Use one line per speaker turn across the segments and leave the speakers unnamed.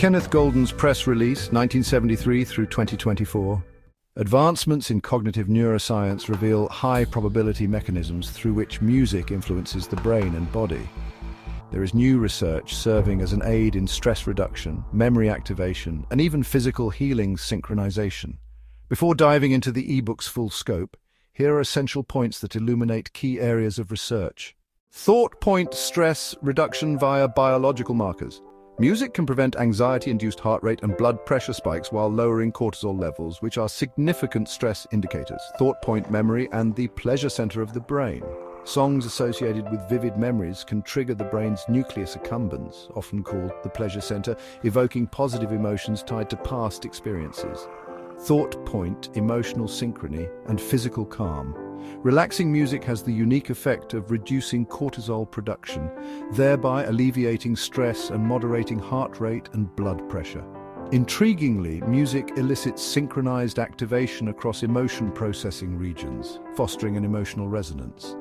Kenneth Golden's press release, 1973 through 2024. Advancements in cognitive neuroscience reveal high-probability mechanisms through which music influences the brain and body. There is new research serving as an aid in stress reduction, memory activation, and even physical healing synchronization. Before diving into the ebook's full scope, here are essential points that illuminate key areas of research. Thought point stress reduction via biological markers. Music can prevent anxiety-induced heart rate and blood pressure spikes while lowering cortisol levels, which are significant stress indicators. Thought point memory and the pleasure center of the brain. Songs associated with vivid memories can trigger the brain's nucleus accumbens, often called the pleasure center, evoking positive emotions tied to past experiences. Thought point, emotional synchrony, and physical calm. Relaxing music has the unique effect of reducing cortisol production, thereby alleviating stress and moderating heart rate and blood pressure. Intriguingly, music elicits synchronized activation across emotion processing regions, fostering an emotional resonance.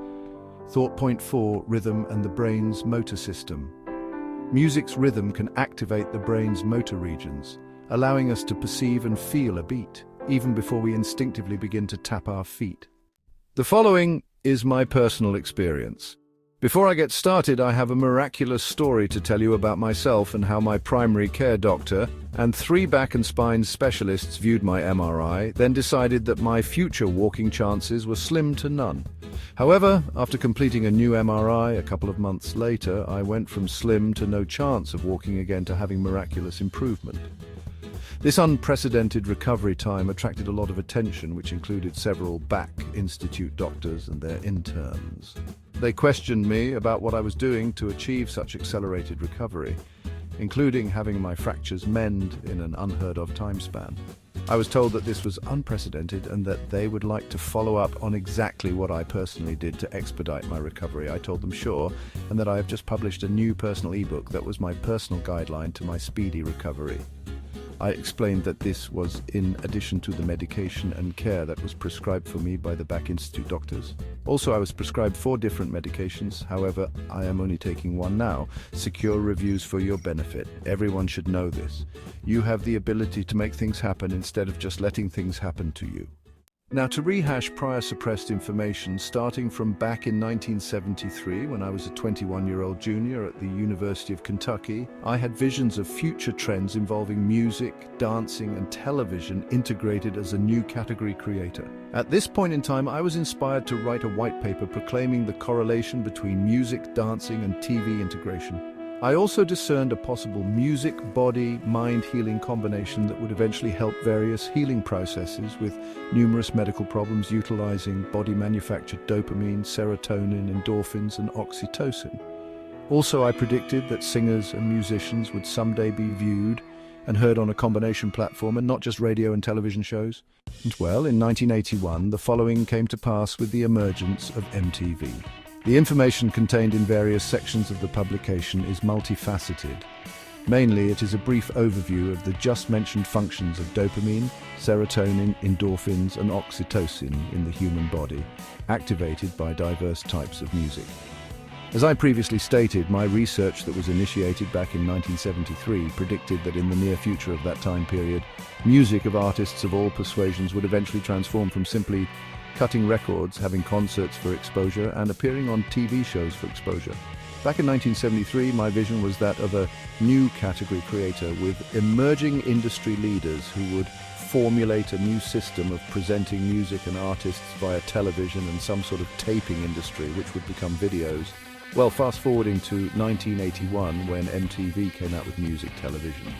Thought point 4, rhythm and the brain's motor system. Music's rhythm can activate the brain's motor regions, allowing us to perceive and feel a beat, even before we instinctively begin to tap our feet. The following is my personal experience. Before I get started, I have a miraculous story to tell you about myself and how my primary care doctor and 3 back and spine specialists viewed my MRI, then decided that my future walking chances were slim to none. However, after completing a new MRI a couple of months later, I went from slim to no chance of walking again to having miraculous improvement. This unprecedented recovery time attracted a lot of attention, which included several back institute doctors and their interns. They questioned me about what I was doing to achieve such accelerated recovery, including having my fractures mend in an unheard-of time span. I was told that this was unprecedented and that they would like to follow up on exactly what I personally did to expedite my recovery. I told them sure, and that I have just published a new personal ebook that was my personal guideline to my speedy recovery. I explained that this was in addition to the medication and care that was prescribed for me by the Back Institute doctors. Also, I was prescribed 4 different medications. However, I am only taking one now. Secure reviews for your benefit. Everyone should know this. You have the ability to make things happen instead of just letting things happen to you. Now, to rehash prior suppressed information, starting from back in 1973, when I was a 21-year-old junior at the University of Kentucky, I had visions of future trends involving music, dancing, and television integrated as a new category creator. At this point in time, I was inspired to write a white paper proclaiming the correlation between music, dancing, and TV integration. I also discerned a possible music, body, mind healing combination that would eventually help various healing processes with numerous medical problems utilizing body-manufactured dopamine, serotonin, endorphins, and oxytocin. Also, I predicted that singers and musicians would someday be viewed and heard on a combination platform and not just radio and television shows. And well, in 1981, the following came to pass with the emergence of MTV. The information contained in various sections of the publication is multifaceted. Mainly, it is a brief overview of the just mentioned functions of dopamine, serotonin, endorphins, and oxytocin in the human body, activated by diverse types of music. As I previously stated, my research that was initiated back in 1973 predicted that in the near future of that time period, music of artists of all persuasions would eventually transform from simply cutting records, having concerts for exposure, and appearing on TV shows for exposure. Back in 1973, my vision was that of a new category creator with emerging industry leaders who would formulate a new system of presenting music and artists via television and some sort of taping industry, which would become videos. Well, fast forwarding to 1981, when MTV came out with music television.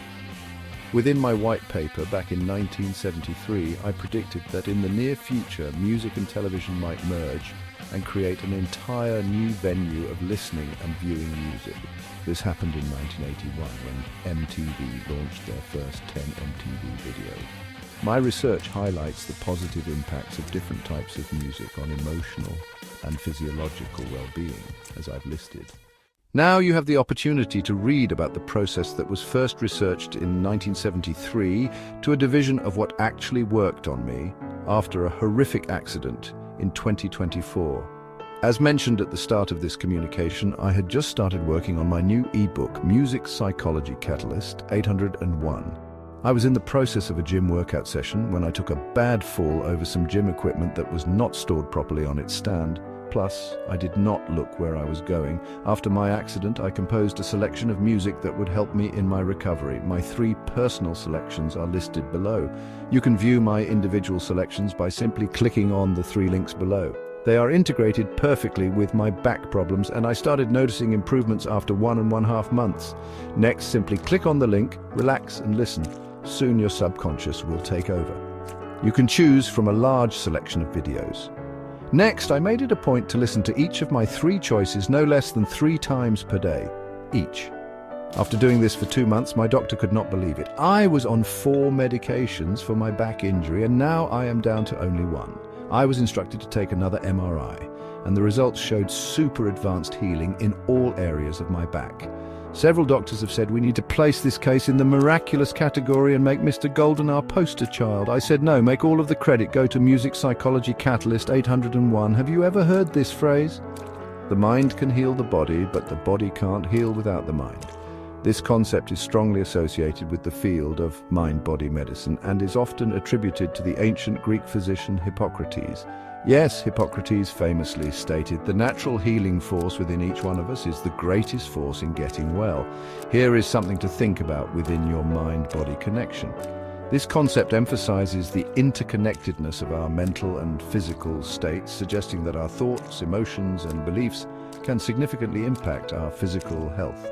Within my white paper back in 1973, I predicted that in the near future, music and television might merge and create an entire new venue of listening and viewing music. This happened in 1981 when MTV launched their first 10 MTV videos. My research highlights the positive impacts of different types of music on emotional and physiological well-being, as I've listed. Now you have the opportunity to read about the process that was first researched in 1973 to a division of what actually worked on me after a horrific accident in 2024. As mentioned at the start of this communication, I had just started working on my new ebook, Music Psychology Catalyst 801. I was in the process of a gym workout session when I took a bad fall over some gym equipment that was not stored properly on its stand. Plus, I did not look where I was going. After my accident, I composed a selection of music that would help me in my recovery. My 3 personal selections are listed below. You can view my individual selections by simply clicking on the 3 links below. They are integrated perfectly with my back problems, and I started noticing improvements after 1.5 months. Next, simply click on the link, relax and listen. Soon your subconscious will take over. You can choose from a large selection of videos. Next, I made it a point to listen to each of my 3 choices no less than 3 times per day, each. After doing this for 2 months, my doctor could not believe it. I was on 4 medications for my back injury, and now I am down to only 1. I was instructed to take another MRI, and the results showed super advanced healing in all areas of my back. Several doctors have said we need to place this case in the Miraculous category and make Mr. Golden our poster child. I said no, make all of the credit go to Music Psychology Catalyst 801. Have you ever heard this phrase? The mind can heal the body, but the body can't heal without the mind. This concept is strongly associated with the field of mind-body medicine and is often attributed to the ancient Greek physician Hippocrates. Yes, Hippocrates famously stated, "The natural healing force within each one of us is the greatest force in getting well." Here is something to think about within your mind-body connection. This concept emphasizes the interconnectedness of our mental and physical states, suggesting that our thoughts, emotions, and beliefs can significantly impact our physical health.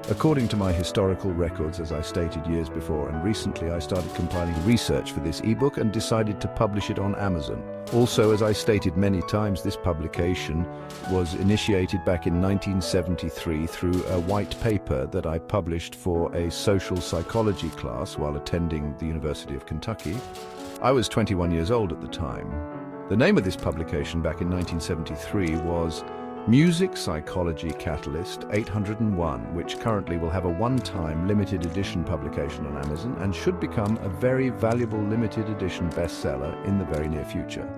According to my historical records, as I stated years before, and recently I started compiling research for this ebook and decided to publish it on Amazon. Also, as I stated many times, this publication was initiated back in 1973 through a white paper that I published for a social psychology class while attending the University of Kentucky. I was 21 years old at the time. The name of this publication back in 1973 was Music Psychology Catalyst 801, which currently will have a one-time limited edition publication on Amazon and should become a very valuable limited edition bestseller in the very near future.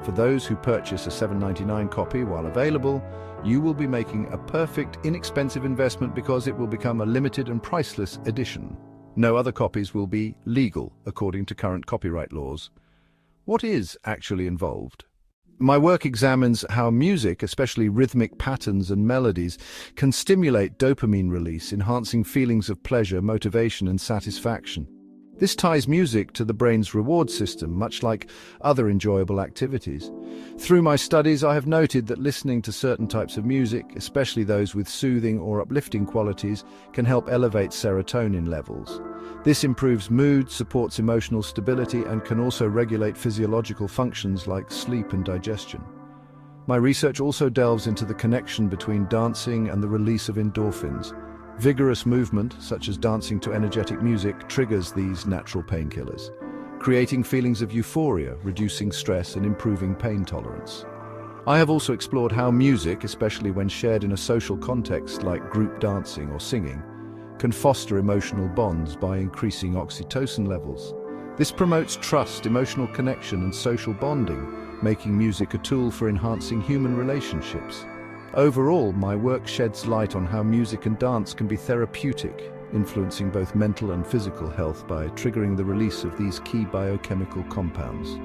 For those who purchase a $7.99 copy while available, you will be making a perfect, inexpensive investment because it will become a limited and priceless edition. No other copies will be legal according to current copyright laws. What is actually involved? My work examines how music, especially rhythmic patterns and melodies, can stimulate dopamine release, enhancing feelings of pleasure, motivation, and satisfaction. This ties music to the brain's reward system, much like other enjoyable activities. Through my studies, I have noted that listening to certain types of music, especially those with soothing or uplifting qualities, can help elevate serotonin levels. This improves mood, supports emotional stability, and can also regulate physiological functions like sleep and digestion. My research also delves into the connection between dancing and the release of endorphins. Vigorous movement, such as dancing to energetic music, triggers these natural painkillers, creating feelings of euphoria, reducing stress, and improving pain tolerance. I have also explored how music, especially when shared in a social context like group dancing or singing, can foster emotional bonds by increasing oxytocin levels. This promotes trust, emotional connection, and social bonding, making music a tool for enhancing human relationships. Overall, my work sheds light on how music and dance can be therapeutic, influencing both mental and physical health by triggering the release of these key biochemical compounds.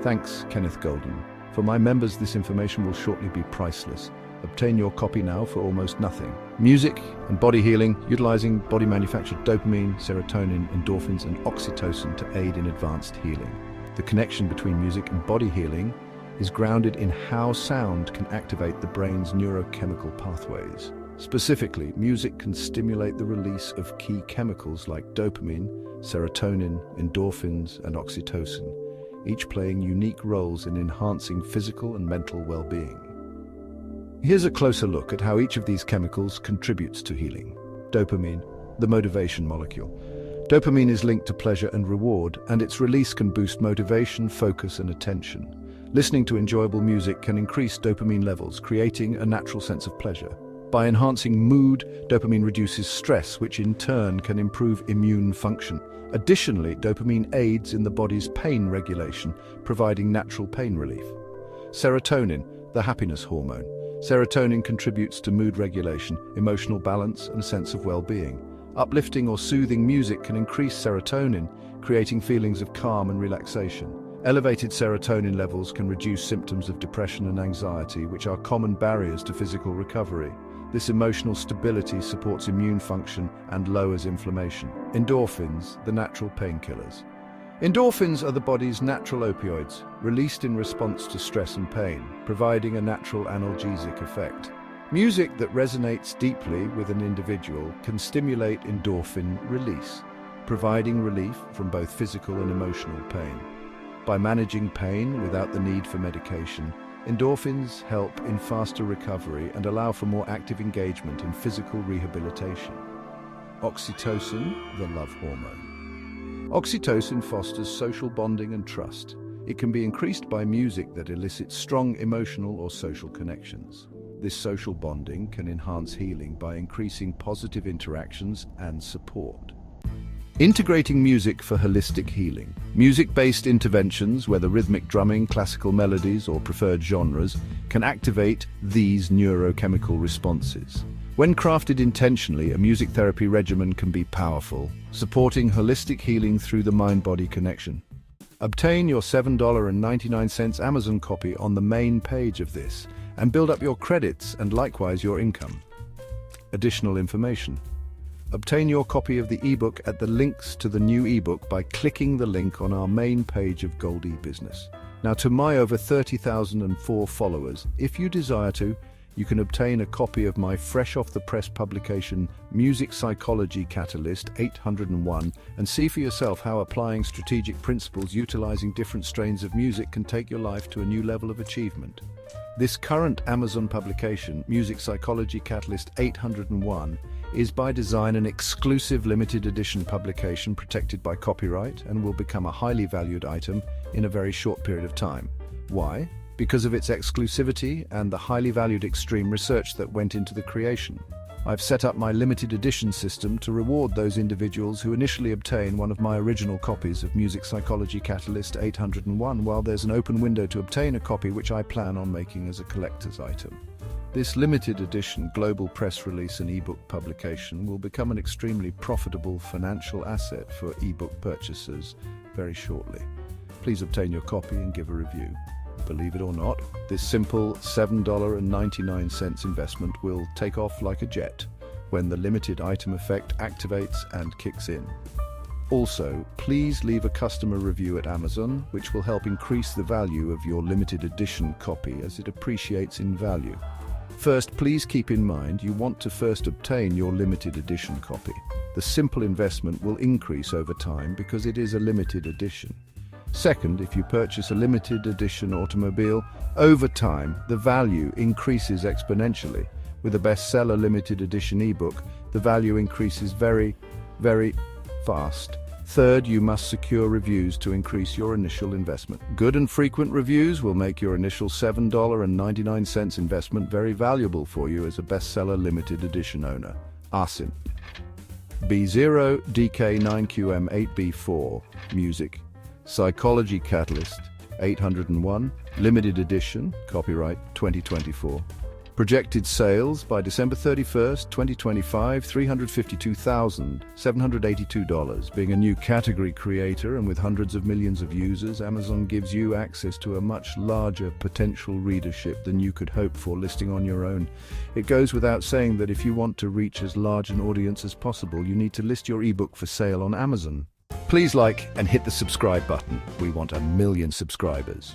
Thanks, Kenneth Golden. For my members, this information will shortly be priceless. Obtain your copy now for almost nothing. Music and body healing, utilizing body-manufactured dopamine, serotonin, endorphins, and oxytocin to aid in advanced healing. The connection between music and body healing is grounded in how sound can activate the brain's neurochemical pathways. Specifically, music can stimulate the release of key chemicals like dopamine, serotonin, endorphins, and oxytocin, each playing unique roles in enhancing physical and mental well-being. Here's a closer look at how each of these chemicals contributes to healing. Dopamine, the motivation molecule. Dopamine is linked to pleasure and reward, and its release can boost motivation, focus, and attention. Listening to enjoyable music can increase dopamine levels, creating a natural sense of pleasure. By enhancing mood, dopamine reduces stress, which in turn can improve immune function. Additionally, dopamine aids in the body's pain regulation, providing natural pain relief. Serotonin, the happiness hormone. Serotonin contributes to mood regulation, emotional balance, and a sense of well-being. Uplifting or soothing music can increase serotonin, creating feelings of calm and relaxation. Elevated serotonin levels can reduce symptoms of depression and anxiety, which are common barriers to physical recovery. This emotional stability supports immune function and lowers inflammation. Endorphins, the natural painkillers. Endorphins are the body's natural opioids, released in response to stress and pain, providing a natural analgesic effect. Music that resonates deeply with an individual can stimulate endorphin release, providing relief from both physical and emotional pain. By managing pain without the need for medication, endorphins help in faster recovery and allow for more active engagement in physical rehabilitation. Oxytocin, the love hormone. Oxytocin fosters social bonding and trust. It can be increased by music that elicits strong emotional or social connections. This social bonding can enhance healing by increasing positive interactions and support. Integrating music for holistic healing. Music-based interventions, whether rhythmic drumming, classical melodies, or preferred genres, can activate these neurochemical responses. When crafted intentionally, a music therapy regimen can be powerful, supporting holistic healing through the mind-body connection. Obtain your $7.99 Amazon copy on the main page of this, and build up your credits and likewise your income. Additional information. Obtain your copy of the ebook at the links to the new ebook by clicking the link on our main page of Gold eBusiness. Now, to my over 30,004 followers, if you desire to, you can obtain a copy of my fresh-off-the-press publication, Music Psychology Catalyst 801, and see for yourself how applying strategic principles utilizing different strains of music can take your life to a new level of achievement. This current Amazon publication, Music Psychology Catalyst 801, is by design an exclusive limited edition publication protected by copyright and will become a highly valued item in a very short period of time. Why? Because of its exclusivity and the highly valued extreme research that went into the creation. I've set up my limited edition system to reward those individuals who initially obtain one of my original copies of Music Psychology Catalyst 801, while there's an open window to obtain a copy which I plan on making as a collector's item. This limited edition global press release and ebook publication will become an extremely profitable financial asset for ebook purchasers very shortly. Please obtain your copy and give a review. Believe it or not, this simple $7.99 investment will take off like a jet when the limited item effect activates and kicks in. Also, please leave a customer review at Amazon, which will help increase the value of your limited edition copy as it appreciates in value. First, please keep in mind you want to first obtain your limited edition copy. The simple investment will increase over time because it is a limited edition. Second, if you purchase a limited edition automobile, over time, the value increases exponentially. With a bestseller limited edition ebook, the value increases very, very fast. Third, you must secure reviews to increase your initial investment. Good and frequent reviews will make your initial $7.99 investment very valuable for you as a bestseller limited edition owner. ASIN B0 DK9QM 8B4 Music Psychology Catalyst 801, limited edition, copyright 2024. Projected sales by December 31st, 2025, $352,782. Being a new category creator and with hundreds of millions of users, Amazon gives you access to a much larger potential readership than you could hope for listing on your own. It goes without saying that if you want to reach as large an audience as possible, you need to list your ebook for sale on Amazon. Please like and hit the subscribe button. We want 1 million subscribers.